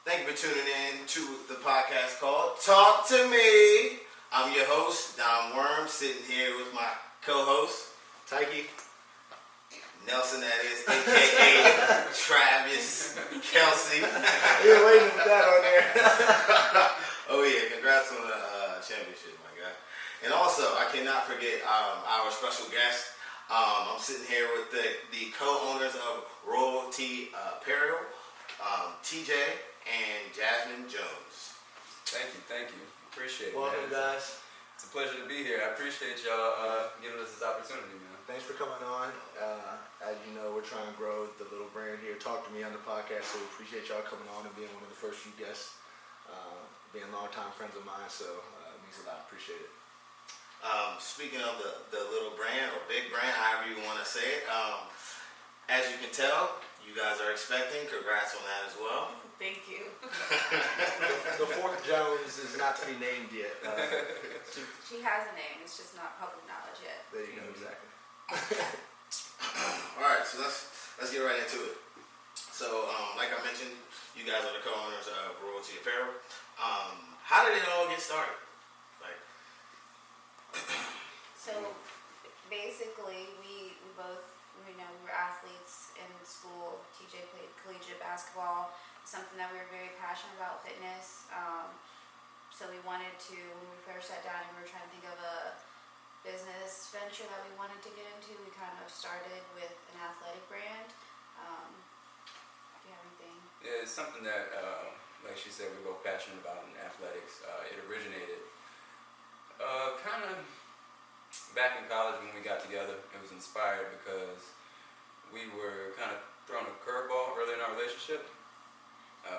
Thank you for tuning in to the podcast called Talk to Me. I'm your host, Don Worm, sitting here with my co-host, Tyke. Nelson, that is, a.k.a. Travis Kelsey. You're waiting for that on there. Oh yeah, congrats on the championship, my guy. And also, I cannot forget our special guest. I'm sitting here with the co-owners of Royalty Apparel, TJ and Jasmine Jones. Thank you. Appreciate it. Welcome, guys. It's a pleasure to be here. I appreciate y'all giving us this opportunity, man. Thanks for coming on. As you know, we're trying to grow the little brand here. Talk to me on the podcast, so we appreciate y'all coming on and being one of the first few guests. Being longtime friends of mine, so it means a lot. Appreciate it. Speaking of the little brand or big brand, however you want to say it, as you can tell, you guys are expecting. Congrats on that as well. Thank you. The fourth Jones is not to be named yet. She has a name, it's just not public knowledge yet. There you go, exactly. All right, so let's get right into it. So, like I mentioned, you guys are the co-owners of Royalty Apparel. How did it all get started? So basically, we both, we were athletes in school. TJ played collegiate basketball, something that we were very passionate about, fitness. So we wanted to, when we first sat down and we were trying to think of a business venture that we wanted to get into, we kind of started with an athletic brand. Do you have anything? Yeah, it's something that, like she said, we're both passionate about in athletics. It originated kind of back in college when we got together. It was inspired because we were kind of throwing a curveball early in our relationship.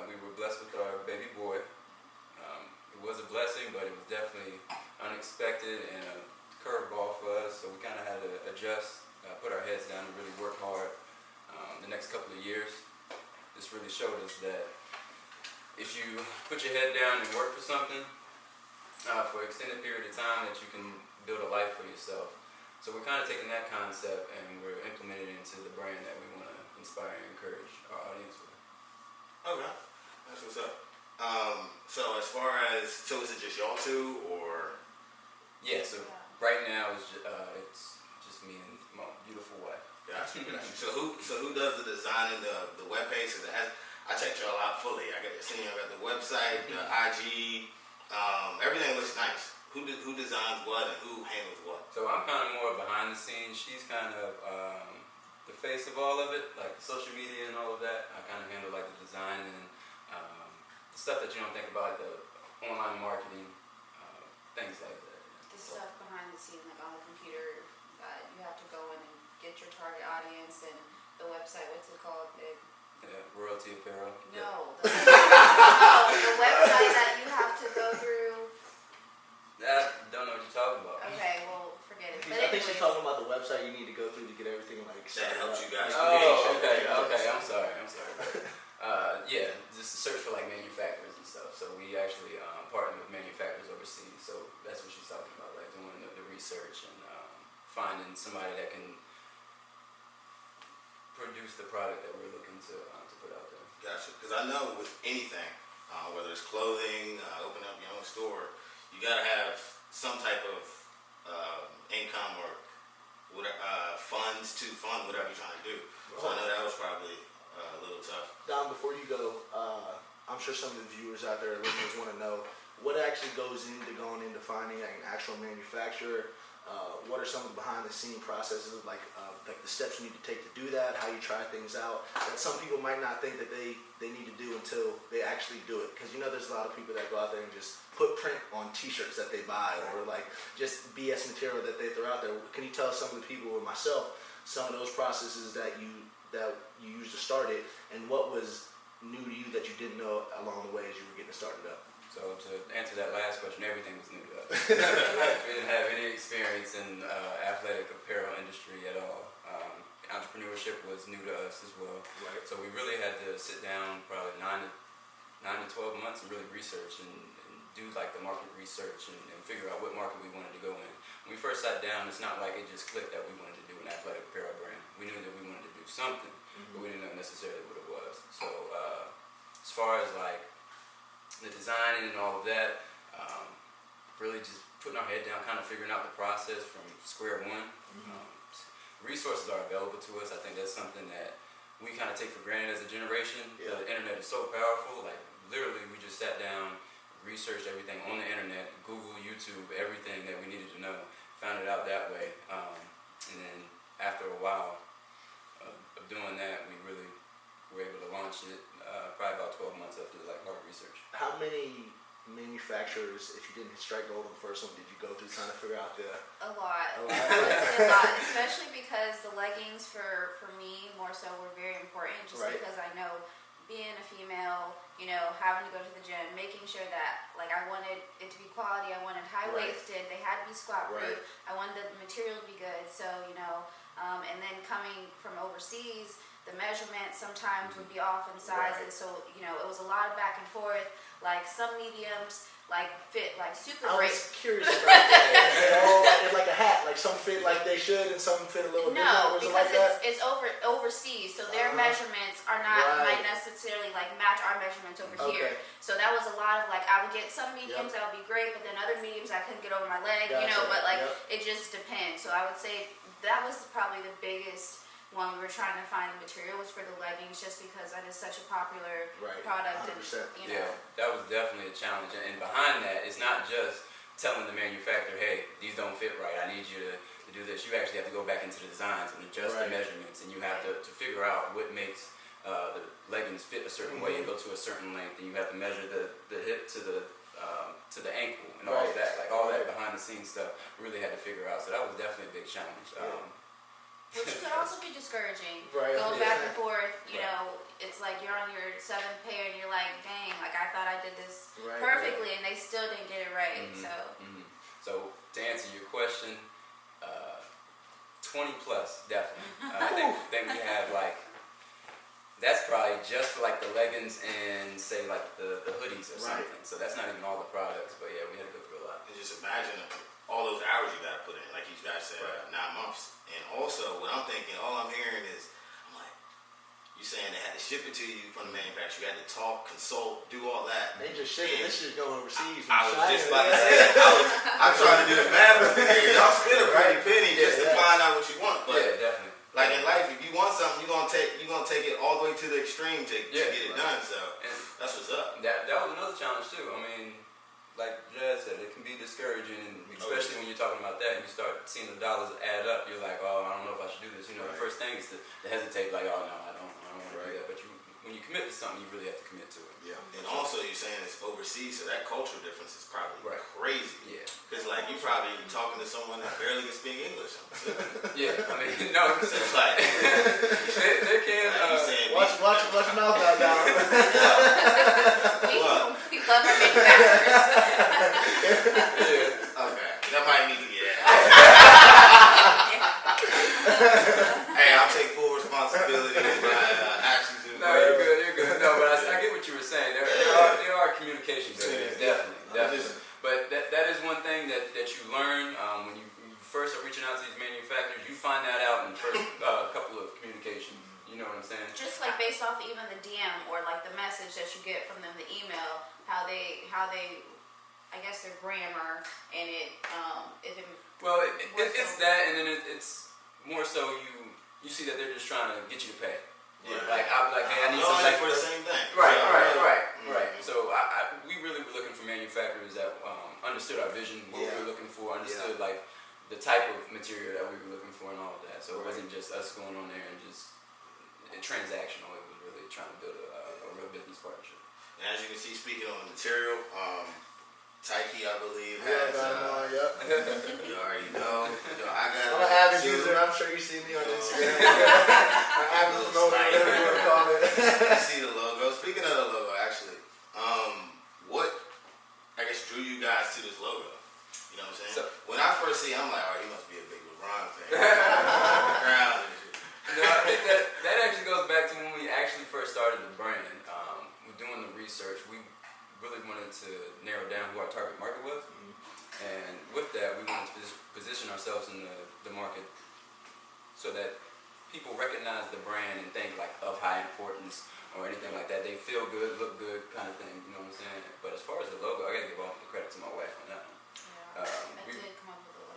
We were blessed with our baby boy. It was a blessing, but it was definitely unexpected and a curveball for us. So we kind of had to adjust, put our heads down, and really work hard. The next couple of years, this really showed us that if you put your head down and work for something for an extended period of time, that you can build a life for yourself. So we're kind of taking that concept and we're implementing it into the brand that we want to inspire and encourage our audience with. Okay, that's what's up. So as far as, so is it just y'all two, or? Yeah, so right now it's just me and my beautiful wife. Gotcha. So who does the design and the web page? Cause I checked y'all out fully. I seen y'all got the website, the IG, everything looks nice. Who designs what and who handles what? So I'm kind of more behind the scenes. She's kind of the face of all of it, like the social media and all of that. I kind of handle like the design and the stuff that you don't think about, like the online marketing, things like that. The stuff behind the scenes, like on the computer, that you have to go in and get your target audience, and the website, what's it called, babe? Yeah, Royalty Apparel. No, the website that you have to go through. I don't know what you're talking about. Okay, well, forget it. But I think she's anyways, talking about the website you need to go through to get everything like set That helps up. you guys. Oh, okay. I'm sorry. Yeah, just to search for like manufacturers and stuff. So we actually partner with manufacturers overseas. So that's what she's talking about, like doing the research and finding somebody that can produce the product that we're looking to put out there. Gotcha. Because I know with anything, whether it's clothing, opening up your own store, you gotta have some type of income or whatever, funds to fund whatever you're trying to do. So I know that was probably a little tough. Don, before you go, I'm sure some of the viewers out there, listeners, want to know what actually goes into going into finding like an actual manufacturer. What are some of the behind-the-scene processes, like the steps you need to take to do that, how you try things out, that some people might not think that they need to do until they actually do it. Because there's a lot of people that go out there and just put print on T-shirts that they buy, or like just BS material that they throw out there. Can you tell some of the people, or myself, some of those processes that you used to start it, and what was new to you that you didn't know along the way as you were getting started up? So to answer that last question, everything was new to us. We didn't have any experience in athletic apparel industry at all. Entrepreneurship was new to us as well. Right. So we really had to sit down probably 9 to 12 months and really research and do like the market research and figure out what market we wanted to go in. When we first sat down, it's not like it just clicked that we wanted to do an athletic apparel brand. We knew that we wanted to do something, but we didn't know necessarily what it was. So as far as like the designing and all of that, really just putting our head down, kind of figuring out the process from square one. Resources are available to us. I think that's something that we kind of take for granted as a generation. Yeah. The internet is so powerful. Like literally, we just sat down, researched everything on the internet, Google, YouTube, everything that we needed to know, found it out that way. And then after a while of doing that, we really were able to launch it probably about 12 months after like hard research. How many manufacturers, if you didn't strike gold on the first one, did you go through trying to figure out the? A lot. A lot. I would say a lot, especially because the leggings for me more so were very important. Just Right. because I know being a female, you know, having to go to the gym, making sure that like I wanted it to be quality. I wanted high waisted. They had to be squat proof. Right. I wanted the material to be good. So you know, and then coming from overseas, the measurements sometimes would be off in sizes. Right. So you know, it was a lot of back and forth. Like some mediums like fit like super I great. was curious about that. They all it's like a hat, like some fit like they should and some fit a little different. No, Was it because like that? it's overseas, so their measurements are not might necessarily like match our measurements over here. Okay. So that was a lot of like I would get some mediums that would be great, but then other mediums I couldn't get over my leg, you know. Gotcha. But like Yep. it just depends. So I would say that was probably the biggest one we were trying to find the materials for the leggings, just because that is such a popular product, 100%. and you know. Yeah, that was definitely a challenge. And behind that, it's not just telling the manufacturer, hey, these don't fit right, I need you to do this. You actually have to go back into the designs and adjust the measurements, and you have to figure out what makes the leggings fit a certain way and go to a certain length, and you have to measure the hip to the ankle and all of that. Like all that behind the scenes stuff we really had to figure out. So that was definitely a big challenge. Which could also be discouraging. Right. Going back and forth, you know, it's like you're on your 7th pair and you're like, dang, like I thought I did this perfectly and they still didn't get it right. So to answer your question, 20 plus definitely. I think we have like, that's probably just for like the leggings and say like the hoodies or something. So that's not even all the products, but yeah, we had to go through a lot. And just imagine all those hours you gotta put in, like you guys said, 9 months. And also, what I'm thinking, all I'm hearing is, I'm like, you saying they had to ship it to you from the manufacturer, you had to talk, consult, do all that. They just shit. This shit's going overseas. I was just about to say that. I'm trying to do the math over here. Y'all spend a pretty penny just to find out what you want. But yeah, definitely. Like in life, if you want something, you're gonna take it all the way to the extreme to get it done. So that's what's up. That was another challenge too. I mean, like Jazz said, it can be discouraging, and especially when you're talking about that and you start seeing the dollars add up. You're like, oh, I don't know if I should do this. You know, the first thing is to hesitate, like, oh no, I don't want to do that. But when you commit to something, you really have to commit to it. Yeah. And also, you're saying it's overseas, so that cultural difference is probably crazy. Yeah. Because like you probably talking to someone that barely can speak English. Yeah. I mean, no. So it's like they can. Watch your mouth out, dog. We love our manufacturers. Okay, that might need to get out. Hey, I'll take full responsibility for my actions. No, you're good. No, but I get what you were saying. There are communication barriers, definitely. But that is one thing that you learn when you first are reaching out to these manufacturers. You find that out in the first couple of communications. You know what I'm saying? Just like based off of even the DM or like the message that you get from them, the email, how they, I guess their grammar and it, if it. Well, it's that, and then it's more so you see that they're just trying to get you to pay. Yeah. Like I'll be like, hey, I need some like for the same thing. Right. So we really were looking for manufacturers that understood our vision, what we were looking for, understood like the type of material that we were looking for, and all of that. So it wasn't just us going on there and just transactional. It was really trying to build a real business partnership. And as you can see, speaking on the material, Taiki, I believe, Yeah, has. You already know. I got. I'm an avid user. I'm sure you see me on Instagram. I'm avid promoter, whatever you want to call it. I see the logo. Speaking of the logo, actually, what I guess drew you guys to this logo? You know what I'm saying? So, when I first see it, I'm like, oh, he must be a big LeBron fan. Crowd and shit. No, I think that actually goes back to when we actually first started the brand. We're doing the research. We really wanted to narrow down who our target market was, and with that, we wanted to position ourselves in the market so that people recognize the brand and think like of high importance or anything like that. They feel good, look good, kind of thing. You know what I'm saying? But as far as the logo, I gotta give all the credit to my wife on that one. Yeah, I did come up with a logo.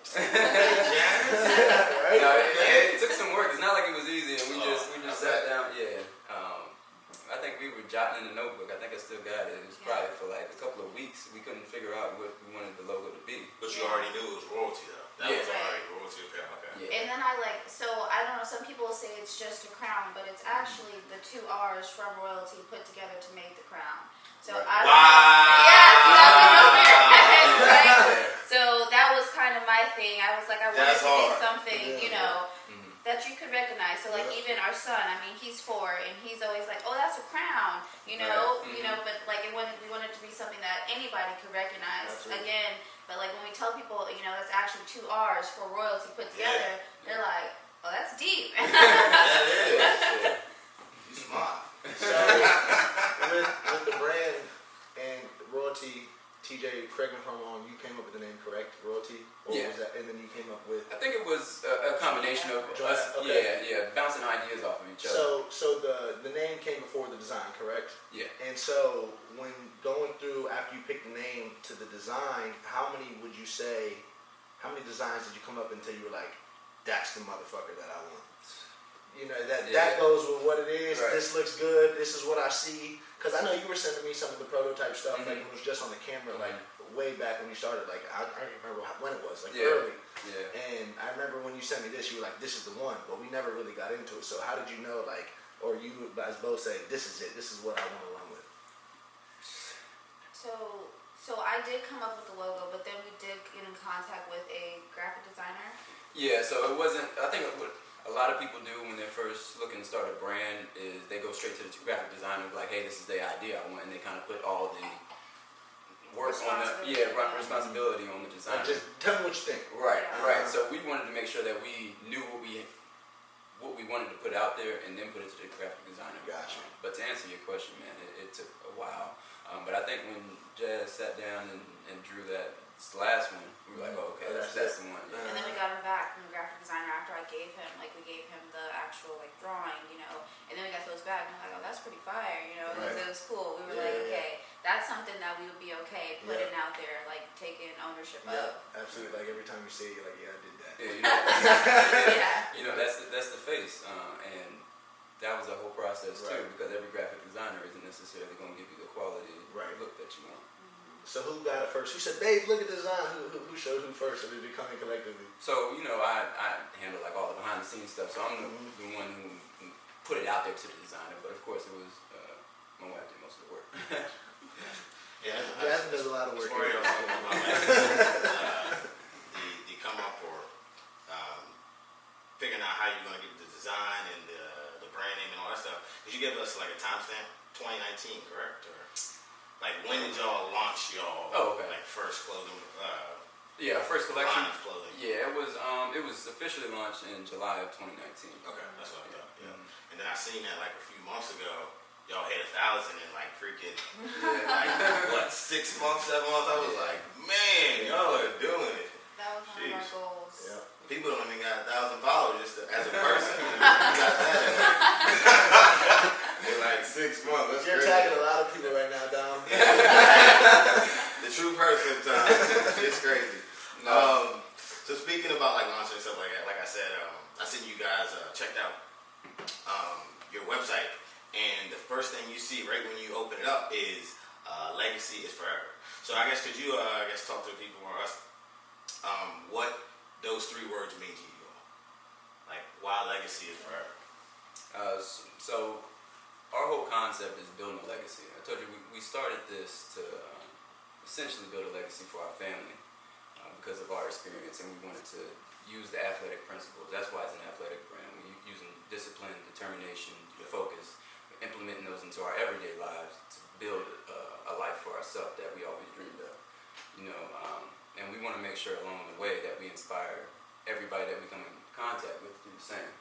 Right? No, it took some work. It's not like it was easy, and we just sat down. Yeah. I think we were jotting in the notebook. I think I still got it. It was probably for like a couple of weeks. We couldn't figure out what we wanted the logo to be. But you already knew it was royalty though. That was already royalty apparel. Okay. Yeah. And then I don't know, some people say it's just a crown, but it's actually the 2 R's from royalty put together to make the crown. So I don't know. Yes, that went over your head, right? So that was kind of my thing. I was like, I wanted to be something, you know, that you could recognize. So like even our son, I mean, he's 4 and he's always like, oh, that's a crown, you know, but like we wanted to be something that anybody could recognize. Again, but like when we tell people, you know, that's actually 2 R's for royalty put together, they're like, oh, that's deep. Yeah, it is. You smart. So with the brand and royalty, TJ, correct me if I'm wrong, you came up with the name, correct? Royalty? Or was that, and then you came up with... I think it was a combination of us, bouncing ideas off of each other. So the name came before the design, correct? Yeah. And so when going through, after you picked the name to the design, how many designs did you come up until you were like, that's the motherfucker that I want? You know, that goes with what it is. Right. This looks good. This is what I see. Because I know you were sending me some of the prototype stuff, like it was just on the camera, like way back when you started. Like I don't even remember when it was, like early. Yeah. And I remember when you sent me this, you were like, "This is the one," but we never really got into it. So how did you know, like, or you guys both say, "This is it. This is what I want to run with"? So I did come up with the logo, but then we did get in contact with a graphic designer. Yeah. So it wasn't. I think what a lot of people do when they're first looking to start a brand is they go straight to the graphic designer, like, hey, this is the idea I want, and they kind of put all the work on the responsibility on the designer. Like, just tell me what you think. Right. So we wanted to make sure that we knew what we wanted to put out there, and then put it to the graphic designer. Gotcha. But to answer your question, man, it took a while. But I think when Jazz sat down and drew that last one, we were like, oh, okay, that's the one. Yeah. And then we got him back from the graphic designer after we gave him the actual like drawing, you know, and then we got those back and we're like, oh, that's pretty fire, you know, it was cool. We were like, okay, that's something that we would be okay putting out there, like taking ownership of. Yeah, absolutely. Like every time you see it, you're like, yeah, I did that. Yeah, you know, that's the face, and that was the whole process too, because every graphic designer isn't necessarily going to give you the quality look that you want. So who got it first? Who said, babe, look at the design? Who showed who first, or did it come in collectively? So, you know, I handle like all the behind the scenes stuff, so I'm the one who put it out there to the designer, but of course it was my wife did most of the work. Jasmine does a lot of work. The come up or figuring out how you're going to get the design and the brand name and all that stuff. Did you give us like a timestamp? 2019, correct? Or like when did y'all launch y'all like first clothing? First collection. Line of clothing. Yeah, it was officially launched in July of 2019. Okay, that's what I thought. Yeah. And then I seen that like a few months ago. Y'all hit 1,000 in like freaking like 6 months, 7 months. I was like, man, y'all are doing it. That was one of our goals. Yeah. People don't even got 1,000 followers just as a person. You got that in like 6 months. That's You're crazy. tagging a lot of people right now, Dom. The true person time. It's crazy. No. So speaking about like launching and stuff like that, like I said, I seen you guys checked out your website, and the first thing you see right when you open it up is legacy is forever. So I guess could you talk to the people or us what those 3 words mean to you all? Like why legacy is forever? So our whole concept is building a legacy. I told you we started this to essentially build a legacy for our family because of our experience, and we wanted to use the athletic principles. That's why it's an athletic brand. We're using discipline, determination, focus, implementing those into our everyday lives to build a life for ourselves that we always dreamed of. You know, and we want to make sure along the way that we inspire everybody that we come in contact with to do the same.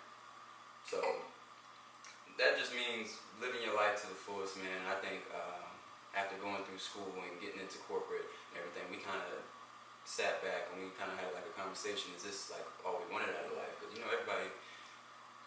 So that just means living your life to the fullest, man. I think after going through school and getting into corporate and everything, we kind of sat back and we kind of had like a conversation. Is this like all we wanted out of life? Because, you know, everybody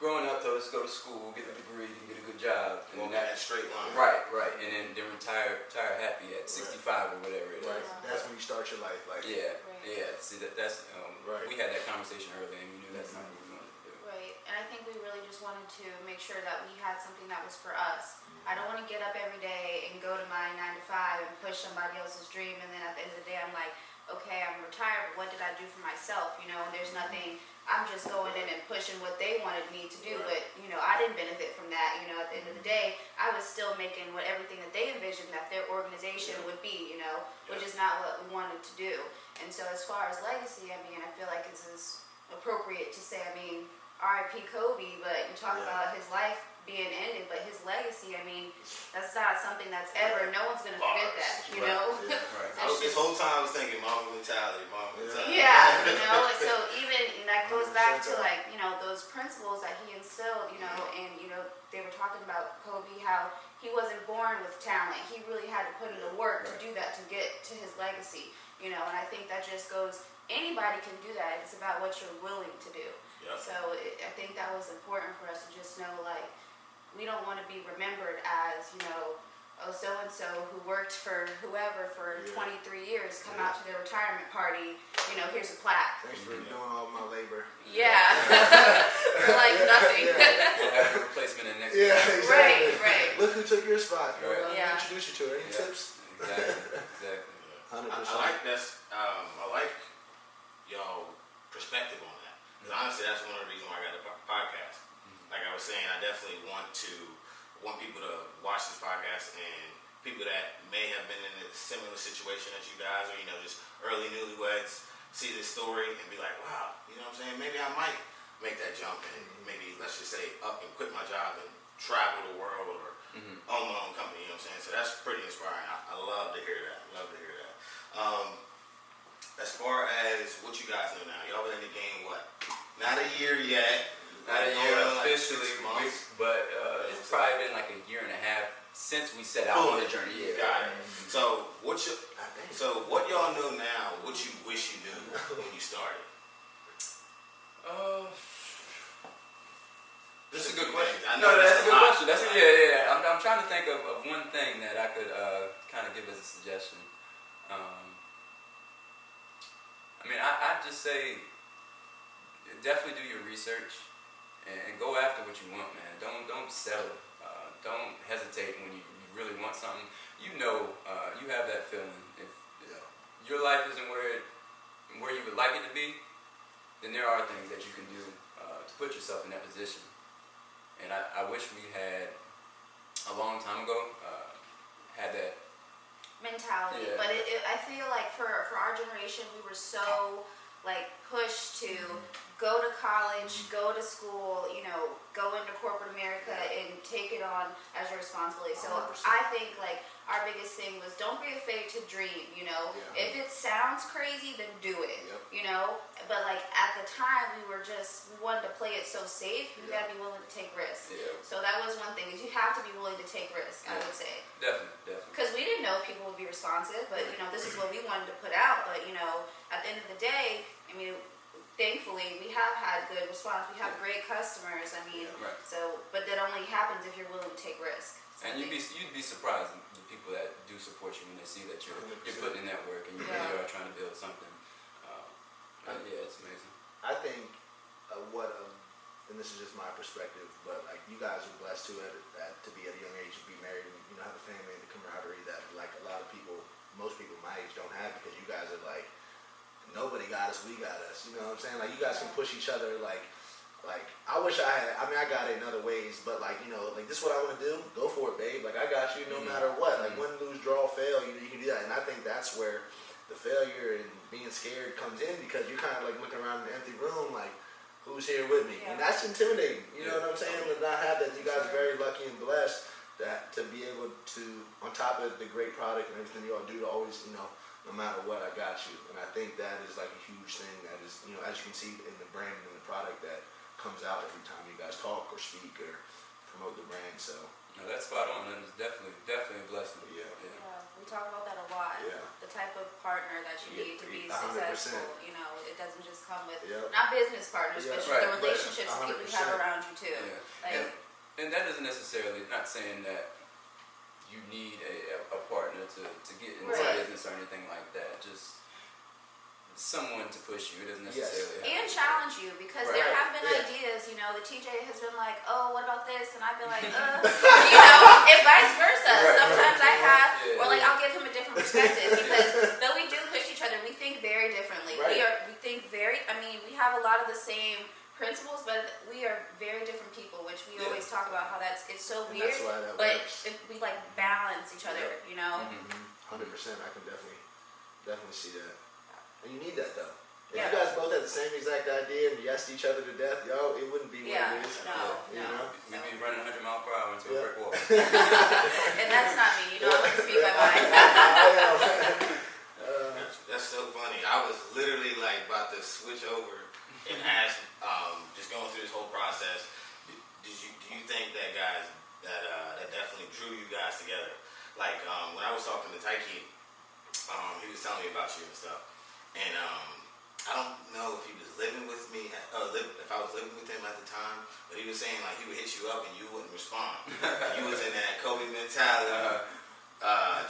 growing up, told us to go to school, get a degree, and get a good job. And Walking that straight line. Right, and then retire happy at 65 or whatever it is. Right. That's when you start your life. Like. Yeah, Right. yeah. See, that's Right. we had that conversation earlier, and we knew that's not what we wanted to do. Right, and I think we really just wanted to make sure that we had something that was for us. I don't want to get up every day and go to my 9 to 5 and push somebody else's dream, and then at the end of the day I'm like, okay, I'm retired, but what did I do for myself, you know, and there's nothing, I'm just going in and pushing what they wanted me to do, but, you know, I didn't benefit from that, you know, at the end of the day, I was still making what everything that they envisioned that their organization would be, you know, which is not what we wanted to do. And so as far as legacy, I mean, I feel like it's as appropriate to say, I mean, R.I.P. Kobe, but you talk about his life being ended, but his legacy, I mean, that's not something that's ever, no one's going to forget that, you know? Right. This whole time I was thinking Mamba mentality. Yeah, you know, and so even, and that goes back to like, you know, those principles that he instilled, you know, and, you know, they were talking about Kobe, how he wasn't born with talent. He really had to put in the work to do that, to get to his legacy, you know, and I think that just goes, anybody can do that. It's about what you're willing to do. Yep. So I think that was important for us to just know, like, we don't want to be remembered as, you know, oh, so-and-so who worked for whoever for 23 years, come out to their retirement party, you know, here's a plaque. Thanks for doing all my labor. Yeah. For like nothing. We'll have a replacement in next Yeah, week. exactly. Right. Look who took your spot. Right. Yeah. Introduce you to her. Any tips? Exactly. 100%. I like this. I like y'all perspective on that. Because honestly, that's one of the reasons why I got the podcast. Like I was saying, I definitely want people to watch this podcast, and people that may have been in a similar situation as you guys, or, you know, just early newlyweds, see this story and be like, wow, you know what I'm saying? Maybe I might make that jump and maybe, let's just say, up and quit my job and travel the world, or own my own company, you know what I'm saying? So that's pretty inspiring. I love to hear that. As far as what you guys know now, y'all been in the game, what? Not a year yet. Not a year Like officially, 6 months. but it's probably been like a year and a half since we set out on the journey. Yeah. Got it. So what y'all know now, what you wish you knew when you started? That's a good question. I know that's a good lot. question. Yeah. I'm trying to think of one thing that I could kind of give as a suggestion. I mean, I'd just say definitely do your research and go after what you want, man. Don't settle. Don't hesitate when you really want something. You know, you have that feeling. If your life isn't where you would like it to be, then there are things that you can do to put yourself in that position. And I wish we had, a long time ago, had that mentality. Yeah. But I feel like for our generation, we were so like pushed to go to college, go to school, you know, go into corporate America and take it on as your responsibility. So 100%. I think like our biggest thing was don't be afraid to dream, you know. Yeah. If it sounds crazy, then do it, Yep. you know. But like at the time, we wanted to play it so safe. You gotta be willing to take risks. Yeah. So that was one thing, is you have to be willing to take risks, I would say. Definitely. Because we didn't know if people would be responsive, but, you know, this is what we wanted to put out. But, you know, at the end of the day, I mean, thankfully, we have had good response. We have great customers. I mean, Right. so, but that only happens if you're willing to take risks. So And I you'd think- be surprised at the people that do support you when they see that you're 100%. putting in that work and you really are trying to build something. Yeah, it's amazing. I think and this is just my perspective, but like you guys are blessed to be at a young age to be married and, you know, have a family and the camaraderie that like a lot of people, most people my age don't have, because you guys are like, nobody got us, we got us. You know what I'm saying? Like you guys can push each other. Like I wish I had. I mean, I got it in other ways, but like, you know, like this is what I want to do. Go for it, babe. Like I got you no matter what. Like win, lose, draw, fail. You can do that. And I think that's where the failure and being scared comes in, because you're kind of like looking around an empty room, like, who's here with me? Yeah. And that's intimidating. You know what I'm saying? To not have that. You guys are very lucky and blessed that to be able to, on top of the great product and everything you all do, to always, you know, no matter what, I got you. And I think that is like a huge thing that is, you know, as you can see in the brand and the product that comes out every time you guys talk or speak or promote the brand. So No, that's spot on. And it's definitely a blessing. Yeah. Yeah, we talk about that a lot. Yeah. The type of partner partner that you need to be 100%. successful. You know, it doesn't just come with Yep. not business partners, Yeah. but Right, the relationships and people you have 100%. around you too. Yeah. Like, And that isn't necessarily not saying that you need a partner to get into Right. business or anything like that. Just someone to push you. It doesn't Yes. necessarily have and to be- challenge you, because there Right. have been Yeah. ideas, you know, the TJ has been like, oh, what about this? And I've been like, you know, and vice versa. Right. Sometimes I have, Yeah. or like I'll give him a different perspective, because though we do push each other, we think very differently. Right. We think very, I mean, we have a lot of the same principles, but we are very different people, which we Yeah. always talk about how it's so And weird, that's why that but works. we like balance each other, Yep. you know? Mhm. 100%. I can definitely see that. And you need that though. If Yeah. you guys both had the same exact idea and you asked each other to death, yo, it wouldn't be Yeah, what it is. no, You no. know? We'd be running 100 miles per hour into Yeah. a brick wall. And that's not me, you know, I'm gonna speak my mind. That's so funny. I was literally like about to switch over and ask, just going through this whole process. Do you think that guys that definitely drew you guys together? Like when I was talking to Taiki, he was telling me about you and stuff, and I don't know if he was living with me, if I was living with him at the time, but he was saying like he would hit you up and you wouldn't respond. You was in that Kobe mentality.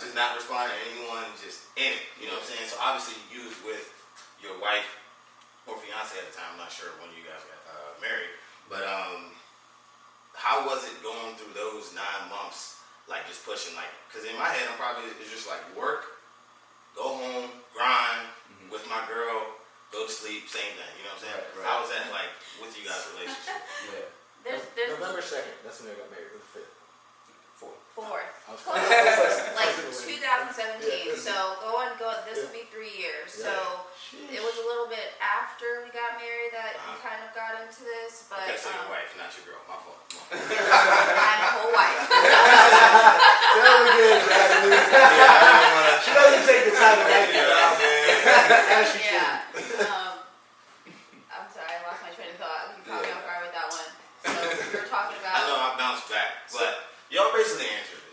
Just not responding to anyone, just in it. You know what I'm saying? So obviously you was with your wife or fiance at the time. I'm not sure when you guys got married, but how was it going through those 9 months? Like just pushing, like, because in my head I'm probably it's just like work, go home, grind with my girl, go to sleep, same thing. You know what I'm saying? Right. How was that like with you guys' relationship? Yeah. There's November 2nd. That's when I got married. It was the 5th. 4. I was Like close. 2017. Yeah. So this will be 3 years. Yeah. So it was a little bit after we got married that we kind of got into this, but Okay, so your wife, not your girl. My fault. I'm a whole wife. Tell me again, Jasmine. Yeah, I didn't want to. She doesn't take the time to write it down. As she should. Yeah. I'm sorry, I lost my train of thought. You caught me off guard with that one. So we were talking I know about. I bounced back, but y'all basically answered it.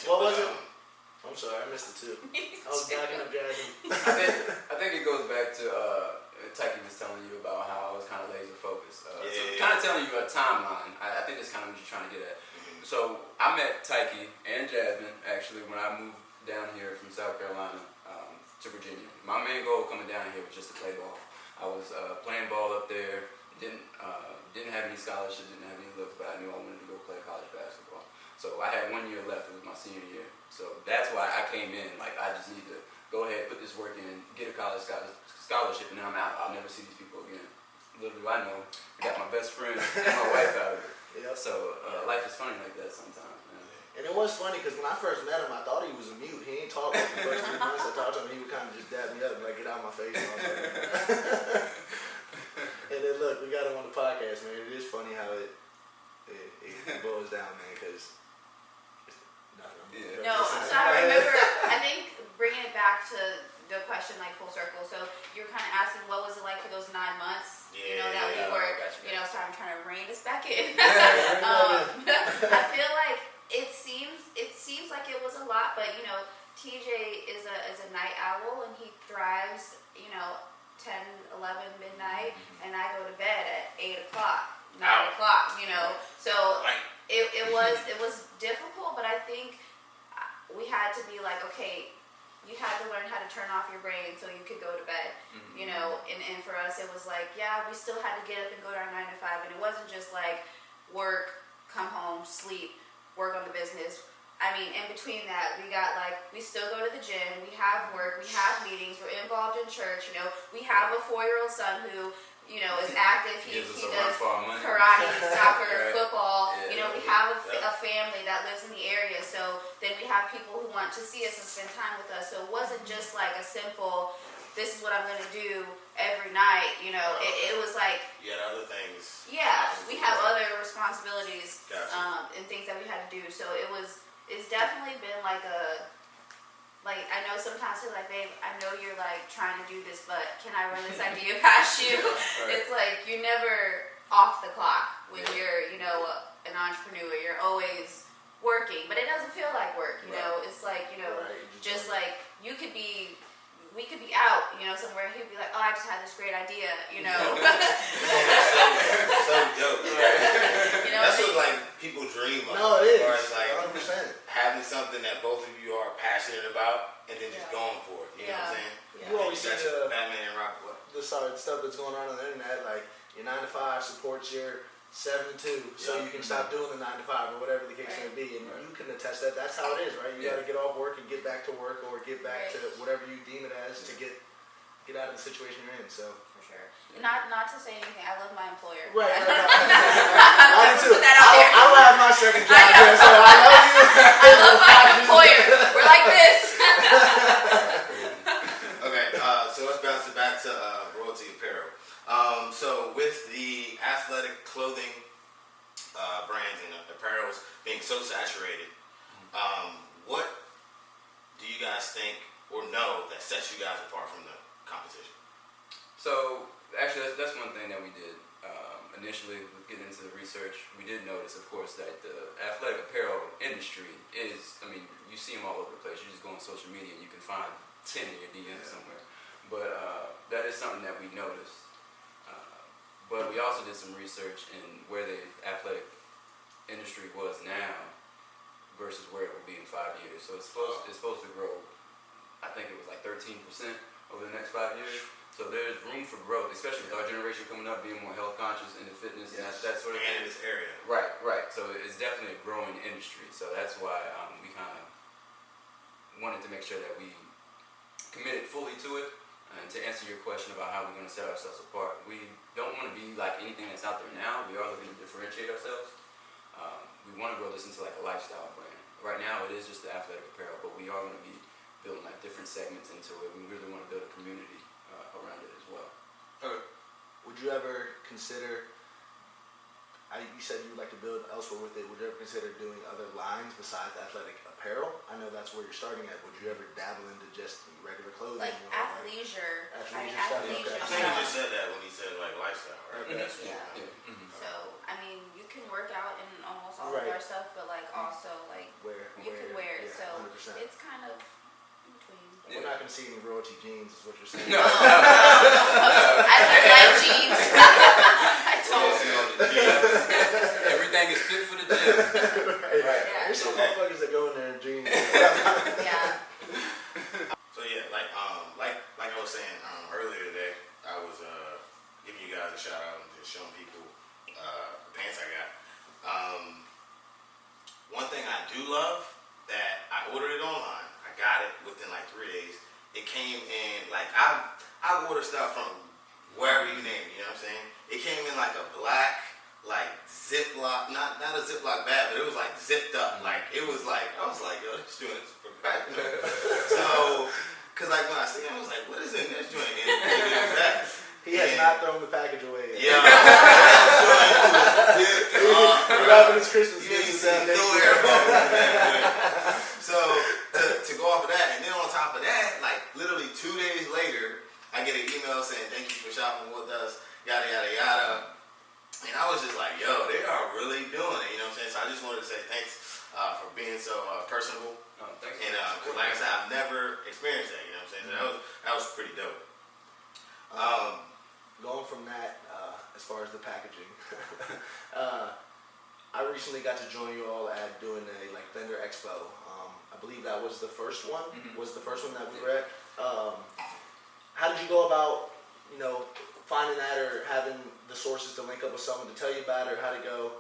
What was but, it? I'm sorry, I missed it too. I was backing up Jasmine. I think it goes back to Taiki was telling you about how I was kind of laser focused. So Yeah. kind of telling you a timeline. I think that's kind of what you're trying to get at. So I met Taiki and Jasmine actually when I moved down here from South Carolina to Virginia. My main goal coming down here was just to play ball. I was playing ball up there. Didn't have any scholarships, didn't have any looks, but I knew I wanted to go play college basketball. So I had 1 year left. It was my senior year. So that's why I came in. Like I just need to go ahead, put this work in, get a college scholarship, and then I'm out. I'll never see these people again. Little do I know, I got my best friend and my wife out of it. Yep. So life is funny like that sometimes, man. And it was funny because when I first met him, I thought he was a mute. He ain't talk like the first 3 months I talked to him. He would kind of just dab me up and like, get out of my face. And, I was like, and then look, we got him on the podcast, man. It is funny how it boils down, man, because it's nothing. Yeah. No, so I remember, I think bringing it back to the question like full circle. So you were kind of asking what was it like for those 9 months, you know, that we Yeah, were, gotcha. you know, so I'm trying to rein this back in. Yeah. I feel like it seems like it was a lot, but you know, TJ is a night owl and he thrives, you know, 10, 11 midnight, and I go to bed at 8 o'clock, 9 o'clock, you know. So it was difficult, but I think we had to be like, okay, you had to learn how to turn off your brain so you could go to bed, you know. And for us, it was like, yeah, we still had to get up and go to our 9 to 5, and it wasn't just like work, come home, sleep, work on the business. I mean, in between that, we still go to the gym, we have work, we have meetings, we're involved in church, you know. We have a 4-year-old son who, you know, is active. He does karate, soccer, football. Yeah, you know, we have a family that lives in the area. So then we have people who want to see us and spend time with us. So it wasn't just like a simple, this is what I'm going to do every night. You know, it was like, You had other things. yeah, we have other responsibilities Gotcha. and things that we had to do. So it's definitely been like I know sometimes they're like, babe, I know you're like trying to do this, but can I run this idea past you? Right. It's like you're never off the clock when you're, you know, an entrepreneur. You're always working, but it doesn't feel like work, you know. It's like, you know, just like we could this great idea, you know. so dope. You know, That's what like people dream of. No, it is. As far as like 100%. having something that both of you are passionate about, and then just going for it. You know what I'm saying? You always see the Batman and Robin. What? the stuff that's going on the internet, like your 9 to 5 supports your 7 to 2, so you can stop doing the 9 to 5 or whatever the case may be, and you can attest that that's how it is, right? You got to get off work and get back to work, or get back to whatever you deem it as to get out of the situation you're in. So for sure. Not to say anything. I love my employer. right. I do too. put that out there. I don't have my second job yet, so I love you. I love my employer. We're like this. Okay, so let's bounce it back to Royalty Apparel. So with the athletic clothing brands and apparels being so saturated, what do you guys think or know that sets you guys apart from the competition? So actually, that's one thing that we did. Initially, getting into the research, we did notice, of course, that the athletic apparel industry is, I mean, you see them all over the place. You just go on social media and you can find 10 in your DM somewhere. But that is something that we noticed. But we also did some research in where the athletic industry was now versus where it will be in 5 years. So it's supposed to grow, I think it was like 13% over the next 5 years. So there's room for growth, especially with our generation coming up, being more health conscious into fitness and that sort of thing. And in this area. Right. So it's definitely a growing industry. So that's why we kind of wanted to make sure that we committed fully to it. And to answer your question about how we're going to set ourselves apart, we don't want to be like anything that's out there now. We are looking to differentiate ourselves. We want to grow this into like a lifestyle brand. Right now it is just the athletic apparel, but we are going to be building like different segments into it. We really want to build a community around it as well. Okay. Would you ever consider? You said you would like to build elsewhere with it. Would you ever consider doing other lines besides athletic apparel? I know that's where you're starting at. Would you ever dabble into just regular clothing? Like or athleisure. Athleisure Right, stuff, athleisure okay. I think he just said that when he said like lifestyle, right? Okay. That's what So, I mean, you can work out in almost all Right. of our stuff, but like also like you can wear it. So 100%. it's kind of in between. We're not going to see any royalty jeans, is what you're saying. No. I don't like jeans. I don't. Everything is fit for the gym. Right. Yeah. There's some motherfuckers that go in there in jeans. Yeah. So yeah, like I was saying earlier today, I was giving you guys a shout out and just showing people the pants I got. One thing I do love that I ordered it online. I got it within like 3 days. It came in like I order stuff from wherever you name it. You know what I'm saying? It came in like a black like Ziploc, not a Ziploc bag, but it was like zipped up. Like it was like I was like, yo, this joint is professional. So, cause like when I see it, I was like, what is in this joint? And it was that. He has not thrown the package away yet. Yeah. We're wrapping his Christmas You gifts see down there. no air bubbles in that joint. So to go off of that, and then on top of that, like literally 2 days later, I get an email saying thank you for shopping with us, yada yada yada. And I was just like, yo, they are really doing it, you know what I'm saying? So I just wanted to say thanks for being so personable. Thanks. And cause like I said, I've never experienced that, you know what I'm saying? So that was pretty dope. Going from that, as far as the packaging, I recently got to join you all at doing a like vendor expo. I believe that was the first one. Was the first one that we were at. How did you go about, finding that or having the sources to link up with someone to tell you about it, or how to go?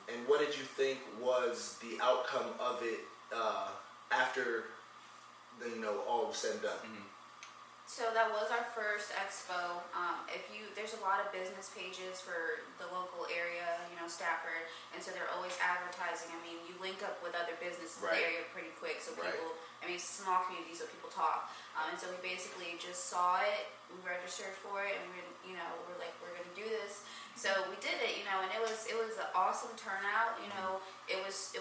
And what did you think was the outcome of it after all was said and done? So that was our first expo. There's a lot of business pages for the local area, Stafford, and so they're always advertising. I mean, you link up with other businesses in the area pretty quick, so people, it's a small community, so people talk. And so we basically just saw it, we registered for it, and we're like, we're gonna do this. So we did it, and it was an awesome turnout. It was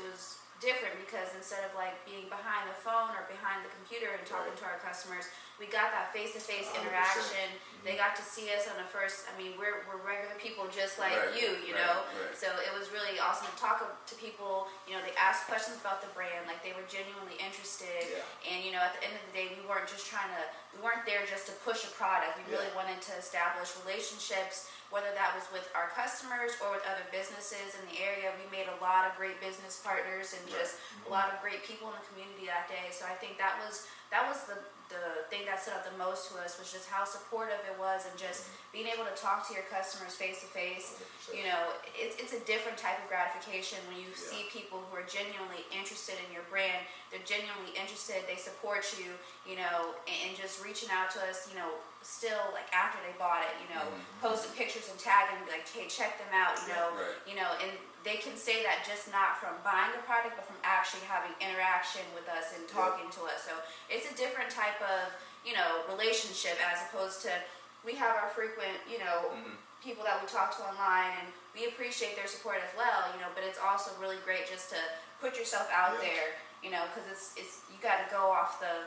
different because instead of like being behind the phone or behind the computer and talking to our customers, we got that face-to-face interaction. They got to see us on the first. We're regular people just like you know. Right. So it was really awesome to talk to people. They asked questions about the brand, like they were genuinely interested. And you know, at the end of the day, we weren't there just to push a product. We really wanted to establish relationships, whether that was with our customers or with other businesses in the area. We made a lot of great business partners and just a lot of great people in the community that day. So I think that was the thing that stood out the most to us, was just how supportive it was, and just being able to talk to your customers face to face. You know, it's a different type of gratification when you see people who are genuinely interested in your brand. They're genuinely interested, they support you, you know, and just reaching out to us, you know, still like after they bought it, you know, posting pictures and tagging, like, hey, check them out, you know, and they can say that just not from buying the product, but from actually having interaction with us and talking to us. So it's a different type of, you know, relationship, as opposed to, we have our frequent, you know, people that we talk to online, and we appreciate their support as well, you know, but it's also really great just to put yourself out there, you know, because it's you got to go off the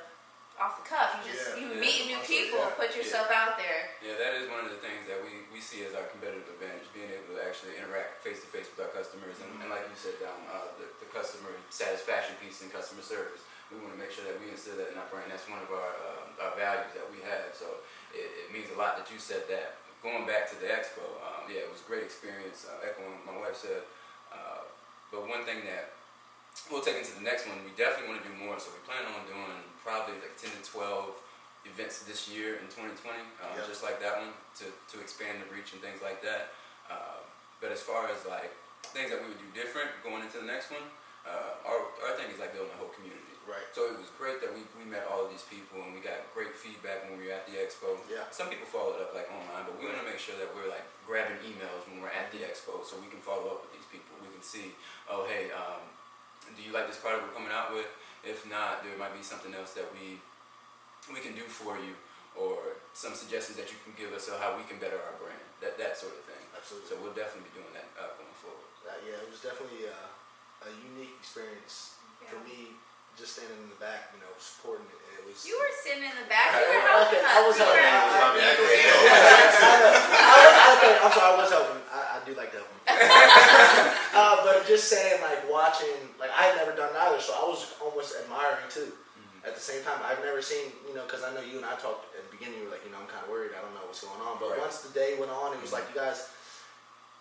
cuff. You meet new people, put yourself out there. Yeah, that is one of the things that we see as our competitive advantage, being able to actually interact face to face with our customers, and like you said, the customer satisfaction piece and customer service. We want to make sure that we instill that in our brand. That's one of our values that we have. So it means a lot that you said that. Going back to the expo, it was a great experience. Echoing what my wife said, but one thing that we'll take into the next one, we definitely want to do more. So we plan on doing probably like 10 to 12 events this year in 2020, just like that one, to expand the reach and things like that. But as far as like things that we would do different going into the next one, our thing is like building a whole community. Right. So it was great that we met all of these people, and we got great feedback when we were at the expo. Yeah. Some people followed up like online, but we want to make sure that we're like grabbing emails when we're at the expo, so we can follow up with these people. We can see, oh hey, do you like this product we're coming out with? If not, there might be something else that we can do for you, or some suggestions that you can give us, so how we can better our brand. That sort of thing. Absolutely. So we'll definitely be doing that going forward. It was definitely a unique experience for me. Just standing in the back, you know, supporting it. It was. You were sitting in the back. You were helping us. I was helping. Okay, I'm sorry. I was helping. I do like to help them. But just saying, like, watching, like, I had never done it either, so I was almost admiring too. At the same time, I've never seen, you know, because I know you and I talked at the beginning. You were like, you know, I'm kind of worried. I don't know what's going on. But once the day went on, it was like you guys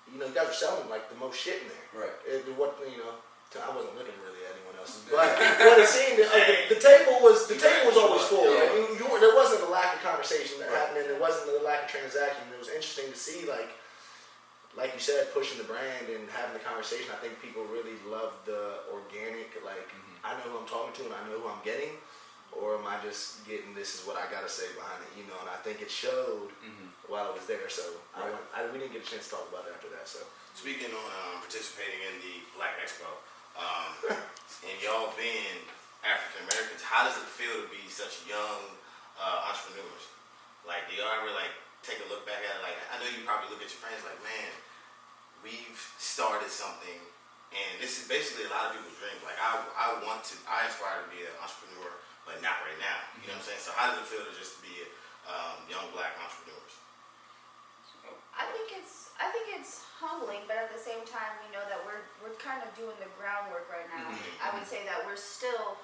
were selling like the most shit in there. Right. I wasn't looking really at anyone else's, but it seemed the table was always full. Yeah. There wasn't a lack of conversation that happened, and there wasn't a lack of transaction. It was interesting to see, like you said, pushing the brand and having the conversation. I think people really love the organic. Like, I know who I'm talking to, and I know who I'm getting, or am I just getting this is what I gotta say behind it, you know? And I think it showed while I was there. So we didn't get a chance to talk about it after that. So speaking on participating in the Black Expo. And y'all being African Americans, how does it feel to be such young entrepreneurs? Like, do y'all ever like take a look back at it? Like, I know you probably look at your friends like, man, we've started something, and this is basically a lot of people's dreams. Like, I aspire to be an entrepreneur, but not right now. You know what I'm saying? So how does it feel to just be young Black entrepreneurs? I think it's humbling, but at the same time, we know that we're kind of doing the groundwork right now. I would say that we're still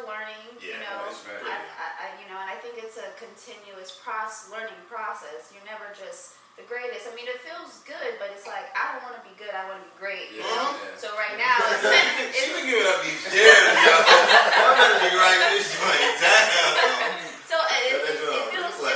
learning. Yeah, you know, that's right. And I think it's a continuous learning process. You're never just the greatest. I mean, it feels good, but it's like, I don't want to be good. I want to be great. You know? Yeah. So right now, it's been giving up these gems, y'all. I'm gonna be writing this joint down. So it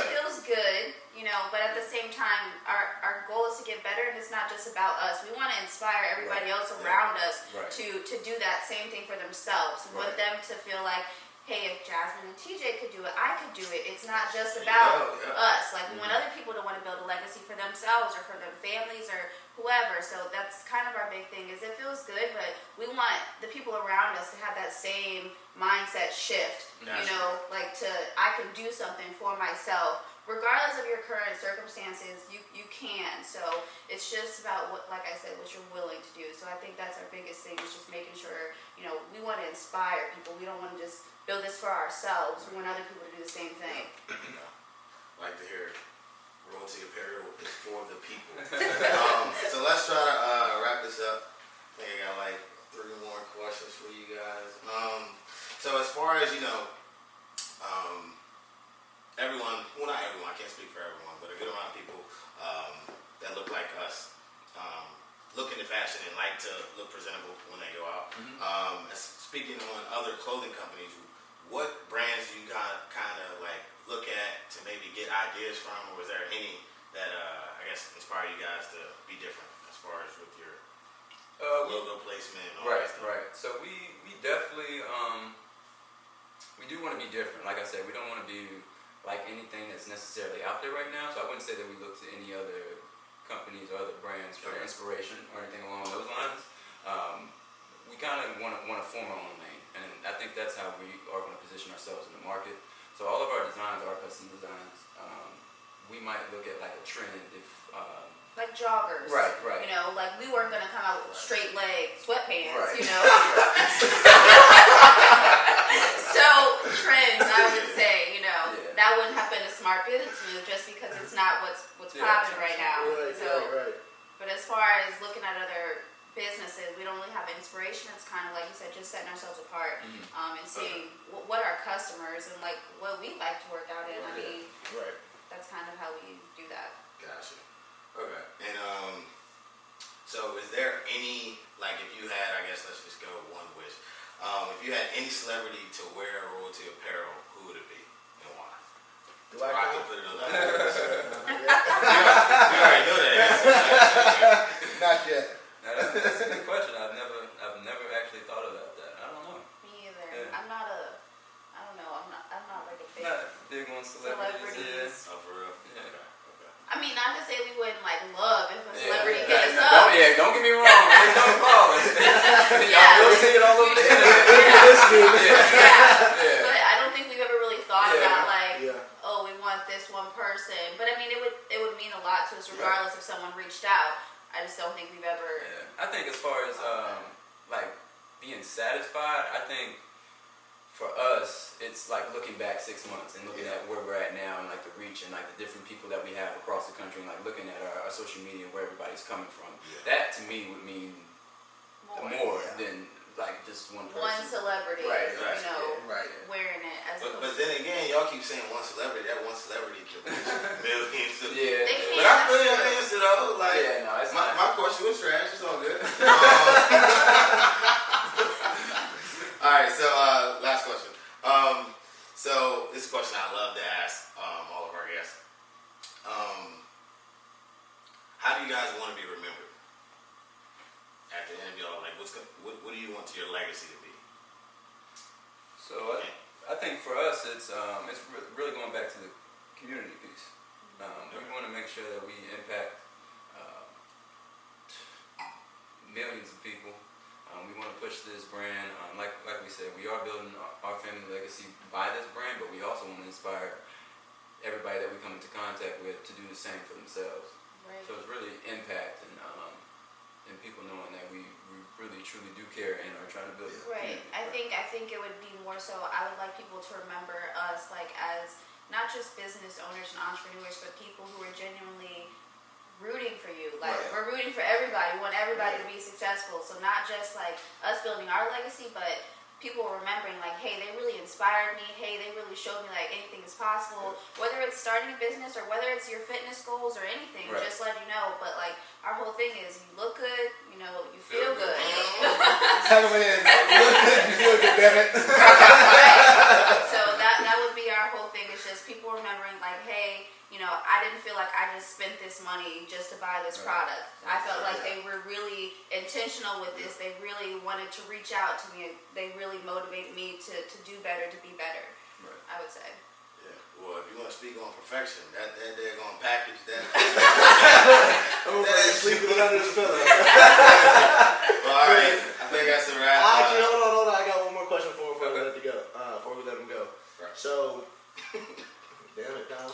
feels good. You know, but at the same time, our goal is to get better, and it's not just about us. We want to inspire everybody else around us to do that same thing for themselves. We want them to feel like, hey, if Jasmine and TJ could do it, I could do it. It's not just about us. Like, we want other people to want to build a legacy for themselves or for their families or whoever. So that's kind of our big thing. Is it feels good, but we want the people around us to have that same mindset shift. You know, like I can do something for myself. Regardless of your current circumstances, you can. So it's just about what you're willing to do. So I think that's our biggest thing, is just making sure, you know, we want to inspire people. We don't want to just build this for ourselves. We want other people to do the same thing. I like to hear Royalty Apparel is for the people. So let's try to wrap this up. I think I got like 3 more questions for you guys. So as far as, you know, everyone, well not everyone, I can't speak for everyone, but a good amount of people that look like us, look into fashion and like to look presentable when they go out. Speaking on other clothing companies, what brands do you got kind of like look at to maybe get ideas from, or is there any that I guess inspire you guys to be different as far as with your logo placement and all Right, that stuff? right. So we definitely we do want to be different. Like I said, we don't want to be like anything that's necessarily out there right now. So I wouldn't say that we look to any other companies or other brands for inspiration or anything along those lines. We kind of want to form our own lane, and I think that's how we are going to position ourselves in the market. So all of our designs are custom designs. We might look at like a trend if Like joggers. Right, right. You know, like we weren't gonna come out with straight leg sweatpants, Right. you know. So trends, I would say, you know, that wouldn't have been a smart business move just because it's not what's popping right now. Right. But as far as looking at other businesses, we don't really have inspiration. It's kind of like you said, just setting ourselves apart and seeing what our customers and like what we like to work out in. I mean, that's kind of how we do that. Gotcha. Okay. And so is there any, like if you had, I guess let's just go one wish. If you had any celebrity to wear royalty apparel, who would it be and why? Do I can count? put it on that. You already know that answer. Not yet. Now, that's a good question. I've never actually thought about that. I don't know. Me either. Yeah. I'm not like a big. Not big on celebrities. Oh, for real? Yeah. Okay. I mean, not to say we wouldn't like love if a celebrity Yeah. hit us up. Don't get me wrong. There's no problem. Yeah. You'll see it all over the internet. Yeah. But I don't think we've ever really thought about like, oh, we want this one person. But I mean, it would mean a lot to us regardless if someone reached out. I just don't think we've ever. Yeah. I think as far as like being satisfied, I think for us it's like looking back 6 months and looking at where we're at now and like the reach and like the different people that we have across the country and like looking at our social media and where everybody's coming from. That to me would mean more than like just one person. One celebrity, Right, you know, right. wearing it as But then again, y'all keep saying one celebrity. That one celebrity can reach millions. Yeah. They can't. But I feel your answer though. Like, no, it's my, not. my question was trash. It's all good. All right. So last question. So this is a question I love to ask all of our guests. How do you guys want to be remembered at the end of y'all? Like, what do you want your legacy to be? So I think for us it's really going back to the community piece. We want to make sure that we impact millions of people. We want to push this brand. Like we said, we are building our family legacy by this brand, but we also want to inspire everybody that we come into contact with to do the same for themselves. Right. So it's really impact and people knowing that we really truly do care and are trying to build it. Right. I think it would be more so. I would like people to remember us like as not just business owners and entrepreneurs, but people who are genuinely rooting for you. Like we're rooting for everybody. We want everybody to be successful. So not just like us building our legacy, but people remembering like, hey, they really inspired me. Hey, they really showed me like anything is possible. Whether it's starting a business or whether it's your fitness goals or anything, just let you know. But like our whole thing is you look good, you know, you feel good. Tell me, look good, you feel good, damn it. Right. So that would be our whole thing. It's just people remembering like, hey, you know, I didn't feel like I just spent this money just to buy this product. I felt like they were really intentional with this. They really wanted to reach out to me. They really motivated me to do better, to be better, I would say. Yeah. Well, if you want to speak on perfection, that they're going to package that. I'm going to sleep with it under his pillow. Well, all right. I think that's a wrap. Actually, hold on. I got one more question before we let it go. Before we let him go. Right. So, damn it, Dom.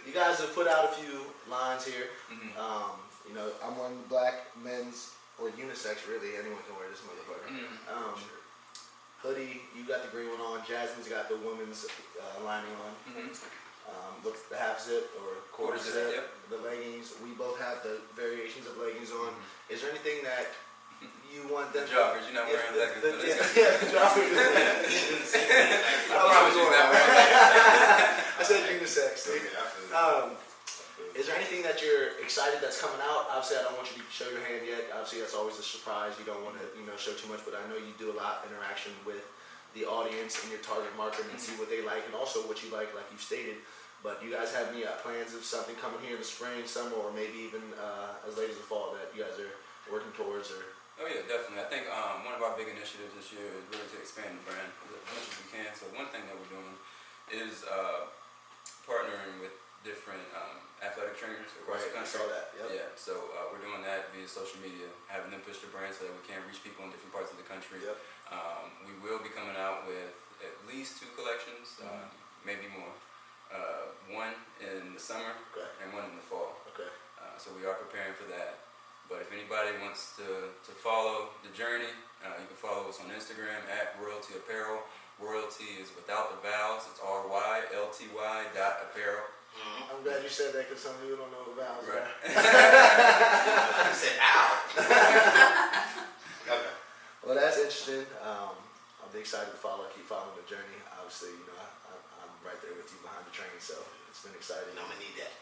You guys have put out a few lines here. You know, I'm wearing black men's or unisex, really. Anyone can wear this motherfucker. Hoodie, you got the green one on. Jasmine's got the women's lining on. Looks the half zip or quarter zip. The leggings. We both have the variations of leggings on. Is there anything that you want them? The joggers, you're not wearing leggings. The joggers. I promise you're not wearing leggings. excited that's coming out. Obviously, I don't want you to show your hand yet. Obviously, that's always a surprise. You don't want to, show too much, but I know you do a lot of interaction with the audience and your target market and see what they like and also what you like you stated. But you guys have any plans of something coming here in the spring, summer, or maybe even as late as the fall that you guys are working towards? Or Oh yeah, definitely. I think one of our big initiatives this year is really to expand the brand as much as we can. So one thing that we're doing is partnering with different athletic trainers across the I country. saw that. Yep. Yeah, so we're doing that via social media, having them push the brand so that we can reach people in different parts of the country. Yep. We will be coming out with at least 2 collections, maybe more. One in the summer Okay. and one in the fall. Okay. So we are preparing for that. But if anybody wants to follow the journey, you can follow us on Instagram at Royalty Apparel. Royalty is without the vowels. It's RYLTY.apparel. I'm glad you said that because some people don't know what vowels Right. are. You said ow. Okay. Well, that's interesting. I'm excited to keep following the journey. Obviously, I'm right there with you behind the train, so it's been exciting. I'm gonna need that.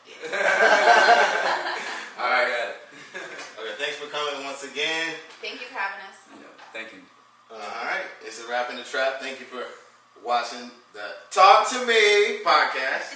All right, got it. Okay, thanks for coming once again. Thank you for having us. Thank you. All right, it's a wrap in the trap. Thank you for watching the Talk to Me podcast.